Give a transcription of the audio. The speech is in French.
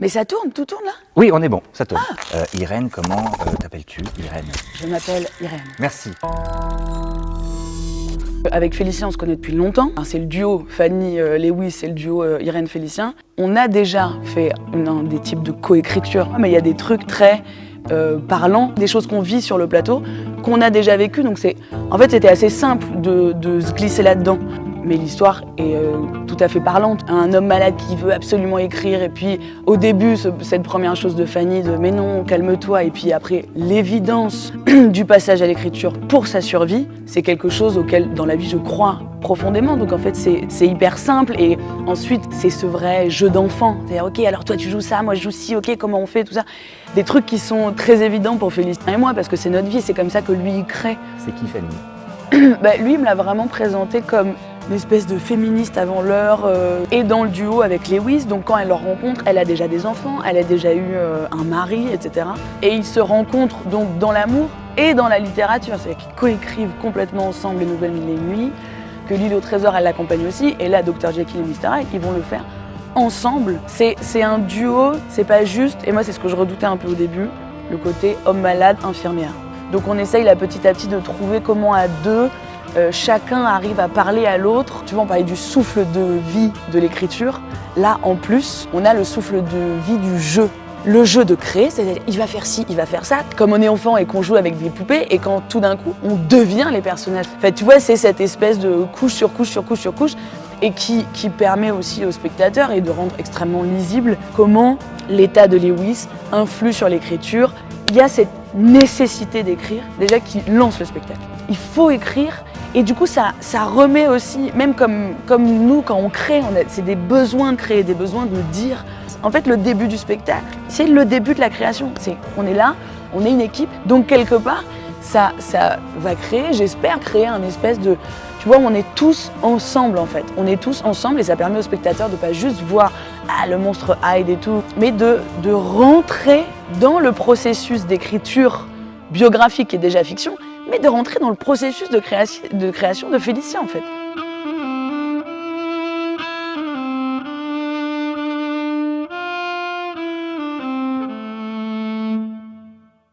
Mais ça tourne, tout tourne là? Oui, on est bon, ça tourne. Irène, comment t'appelles-tu, Irène? Je m'appelle Irène. Merci. Avec Félicien, on se connaît depuis longtemps. C'est le duo Fanny-Lewis, c'est le duo Irène-Félicien. On a déjà fait des types de coécriture, mais il y a des trucs très parlants, des choses qu'on vit sur le plateau, qu'on a déjà vécu. Donc en fait, c'était assez simple de se glisser là-dedans. Mais l'histoire est tout à fait parlante. Un homme malade qui veut absolument écrire, et puis au début, cette première chose de Fanny, de « mais non, calme-toi », et puis après, l'évidence du passage à l'écriture pour sa survie, c'est quelque chose auquel, dans la vie, je crois profondément. Donc en fait, c'est hyper simple, et ensuite, c'est ce vrai jeu d'enfant. C'est-à-dire, ok, alors toi tu joues ça, moi je joue ci, ok, comment on fait, tout ça. Des trucs qui sont très évidents pour Félicien et moi, parce que c'est notre vie, c'est comme ça que lui, il crée. C'est qui Fanny? Lui, il me l'a vraiment présenté comme une espèce de féministe avant l'heure, et dans le duo avec Lewis. Donc quand elle leur rencontre, elle a déjà des enfants, elle a déjà eu un mari, etc. Et ils se rencontrent donc dans l'amour et dans la littérature. C'est-à-dire qu'ils coécrivent complètement ensemble Les Nouvelles Mille et Une Nuits, que L'Île au Trésor, elle l'accompagne aussi, et là, Dr Jekyll et Mr Hyde, ils vont le faire ensemble. C'est un duo, c'est pas juste, et moi c'est ce que je redoutais un peu au début, le côté homme malade, infirmière. Donc on essaye là petit à petit de trouver comment à deux, chacun arrive à parler à l'autre. Tu vois, on parlait du souffle de vie de l'écriture. Là, en plus, on a le souffle de vie du jeu. Le jeu de créer, c'est-à-dire il va faire ci, il va faire ça. Comme on est enfant et qu'on joue avec des poupées, et quand tout d'un coup, on devient les personnages. En fait, tu vois, c'est cette espèce de couche sur couche sur couche sur couche, et qui permet aussi aux spectateurs et de rendre extrêmement lisible comment l'état de Lewis influe sur l'écriture. Il y a cette nécessité d'écrire, déjà, qui lance le spectacle. Il faut écrire, et du coup, ça remet aussi, même comme nous, quand on crée, c'est des besoins de créer, des besoins de dire. En fait, le début du spectacle, c'est le début de la création. On est là, on est une équipe, donc quelque part, ça va créer, j'espère, créer un espèce de... Tu vois, on est tous ensemble, en fait. On est tous ensemble, et ça permet aux spectateurs de pas juste voir le monstre Hyde et tout, mais de rentrer dans le processus d'écriture biographique qui est déjà fiction, mais de rentrer dans le processus de création de Félicien, en fait.